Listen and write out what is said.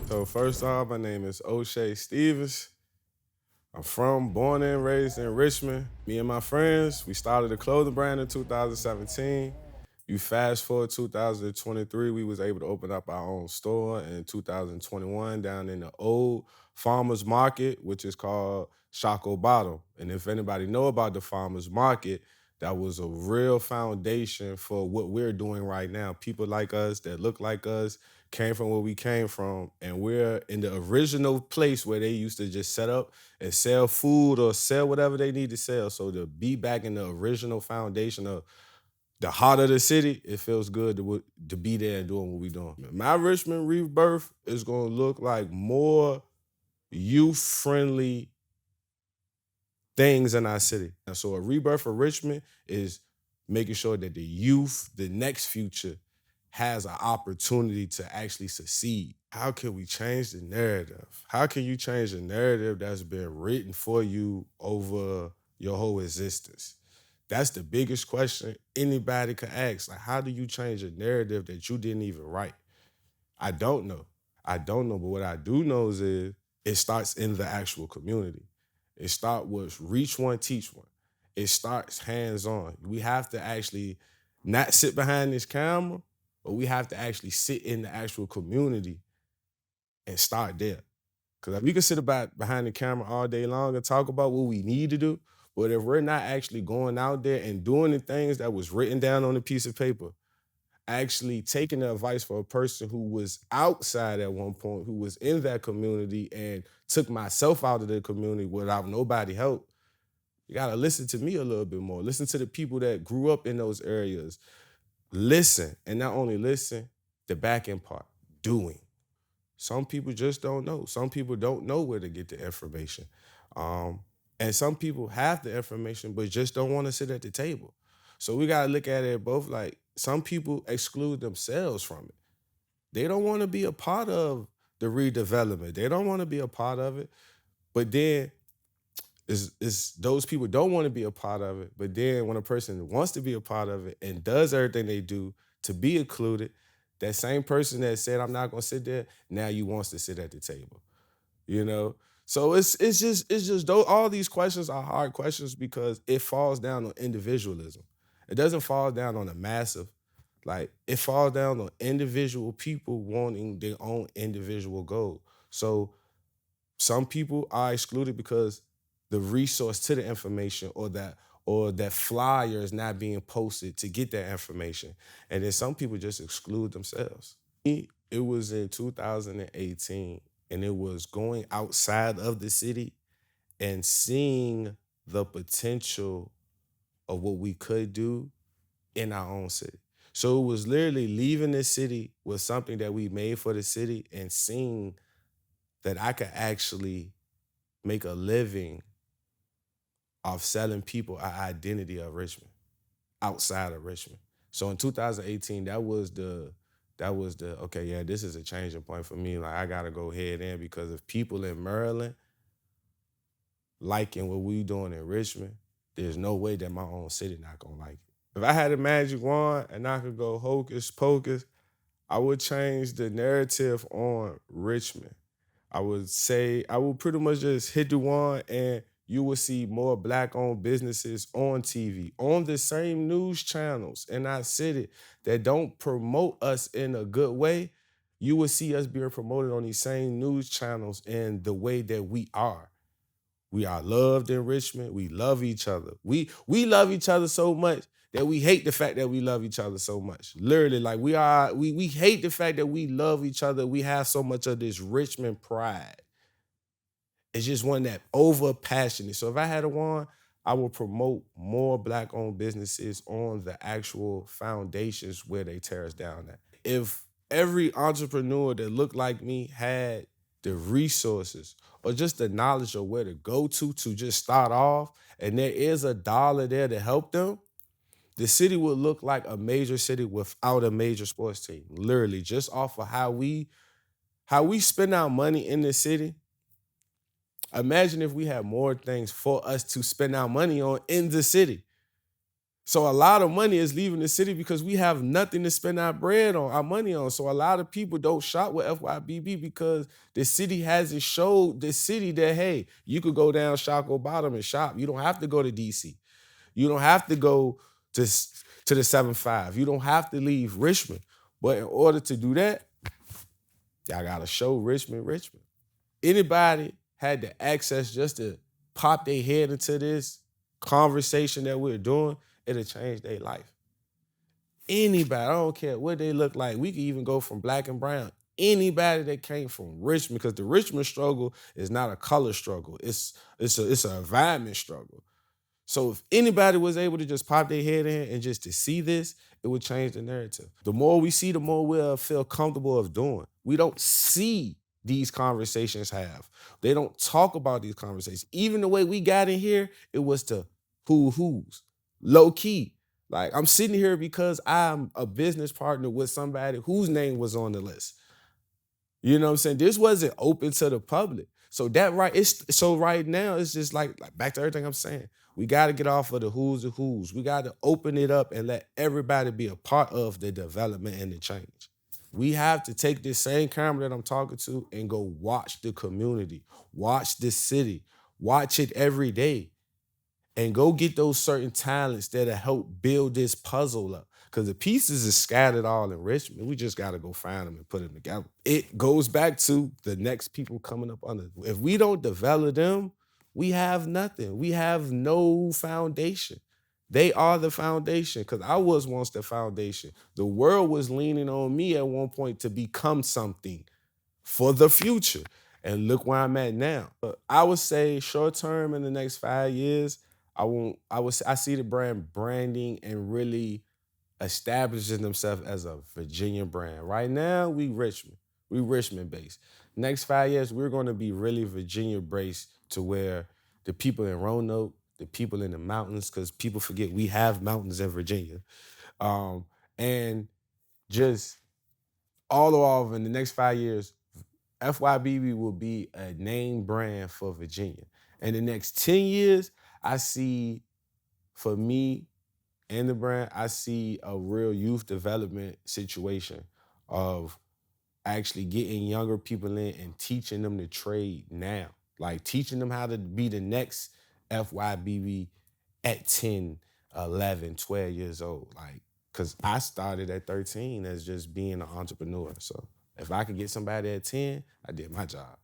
So first off, my name is O'Shea Stevens. Born and raised in Richmond. Me and my friends, we started a clothing brand in 2017. You fast forward 2023, we was able to open up our own store in 2021 down in the old farmers market, which is called Shockoe Bottom. And if anybody know about the farmers market, that was a real foundation for what we're doing right now. People like us that look like us came from where we came from, and we're in the original place where they used to just set up and sell food or sell whatever they need to sell. So to be back in the original foundation of the heart of the city, it feels good to be there and doing what we're doing. My Richmond rebirth is gonna look like more youth-friendly things in our city. And so a rebirth for Richmond is making sure that the youth, the next future, has an opportunity to actually succeed. How can we change the narrative? How can you change the narrative that's been written for you over your whole existence? That's the biggest question anybody could ask. Like, how do you change a narrative that you didn't even write? I don't know. I don't know, but what I do know is it starts in the actual community. It starts with reach one, teach one. It starts hands-on. We have to actually not sit behind this camera, but we have to actually sit in the actual community and start there. Because we can sit about behind the camera all day long and talk about what we need to do, but if we're not actually going out there and doing the things that was written down on a piece of paper, actually taking the advice for a person who was outside at one point, who was in that community and took myself out of the community without nobody help, you gotta listen to me a little bit more. Listen to the people that grew up in those areas. Listen, and not only listen, the back end part, doing. Some people just don't know. Some people don't know where to get the information. Um, and some people have the information, but just don't want to sit at the table. So we got to look at it both like some people exclude themselves from it. They don't want to be a part of the redevelopment. They don't want to be a part of it. But then is those people don't want to be a part of it. But then when a person wants to be a part of it and does everything they do to be included, that same person that said I'm not gonna sit there, now you wants to sit at the table. You know? So it's just those all these questions are hard questions because it falls down on individualism. It doesn't fall down on the massive. Like it falls down on individual people wanting their own individual goal. So some people are excluded because the resource to the information or that flyer is not being posted to get that information. And then some people just exclude themselves. It was in 2018 and it was going outside of the city and seeing the potential of what we could do in our own city. So it was literally leaving the city with something that we made for the city and seeing that I could actually make a living off selling people an identity of Richmond outside of Richmond. So in 2018, that was the okay, yeah, this is a changing point for me. Like I gotta go head in because if people in Maryland liking what we doing in Richmond, there's no way that my own city not gonna like it. If I had a magic wand and I could go hocus pocus, I would change the narrative on Richmond. I would say I would pretty much just hit the wand and you will see more black-owned businesses on TV, on the same news channels in our city that don't promote us in a good way. You will see us being promoted on these same news channels in the way that we are. We are loved in Richmond. We love each other. We love each other so much that we hate the fact that we love each other so much. Literally, like we hate the fact that we love each other. We have so much of this Richmond pride. It's just one that over passionate. So if I had a wand, I would promote more black-owned businesses on the actual foundations where they tear us down at. If every entrepreneur that looked like me had the resources or just the knowledge of where to go to just start off, and there is a dollar there to help them, the city would look like a major city without a major sports team. Literally, just off of how we spend our money in the city. Imagine if we had more things for us to spend our money on in the city. So a lot of money is leaving the city because we have nothing to spend our bread on, our money on. So a lot of people don't shop with FYBB because the city hasn't showed the city that, hey, you could go down Shockoe Bottom and shop. You don't have to go to DC. You don't have to go to the 7-5. You don't have to leave Richmond. But in order to do that, y'all gotta show Richmond. Anybody had the access just to pop their head into this conversation that we're doing, it'll change their life. Anybody, I don't care what they look like. We can even go from black and brown. Anybody that came from Richmond, because the Richmond struggle is not a color struggle. It's an environment struggle. So if anybody was able to just pop their head in and just to see this, it would change the narrative. The more we see, the more we'll feel comfortable of doing. We don't see these conversations have. They don't talk about these conversations. Even the way we got in here, it was to who's. Low key. Like, I'm sitting here because I'm a business partner with somebody whose name was on the list. You know what I'm saying? This wasn't open to the public. So right now, it's just like back to everything I'm saying. We got to get off of the who's and who's. We got to open it up and let everybody be a part of the development and the change. We have to take this same camera that I'm talking to and go watch the community, watch the city, watch it every day, and go get those certain talents that'll help build this puzzle up. Because the pieces are scattered all in Richmond. We just got to go find them and put them together. It goes back to the next people coming up under. If we don't develop them, we have nothing. We have no foundation. They are the foundation, because I was once the foundation. The world was leaning on me at one point to become something for the future. And look where I'm at now. But I would say short term, in the next 5 years, I see the brand branding and really establishing themselves as a Virginia brand. Right now, we Richmond. We Richmond based. Next 5 years, we're going to be really Virginia based, to where the people in Roanoke, the people in the mountains, because people forget we have mountains in Virginia, and just all in the next 5 years, FYBB will be a name brand for Virginia. In the next 10 years, I see, for me and the brand, I see a real youth development situation of actually getting younger people in and teaching them the trade now. Like, teaching them how to be the next FYBB at 10, 11, 12 years old. Like, because I started at 13 as just being an entrepreneur. So if I could get somebody at 10, I did my job.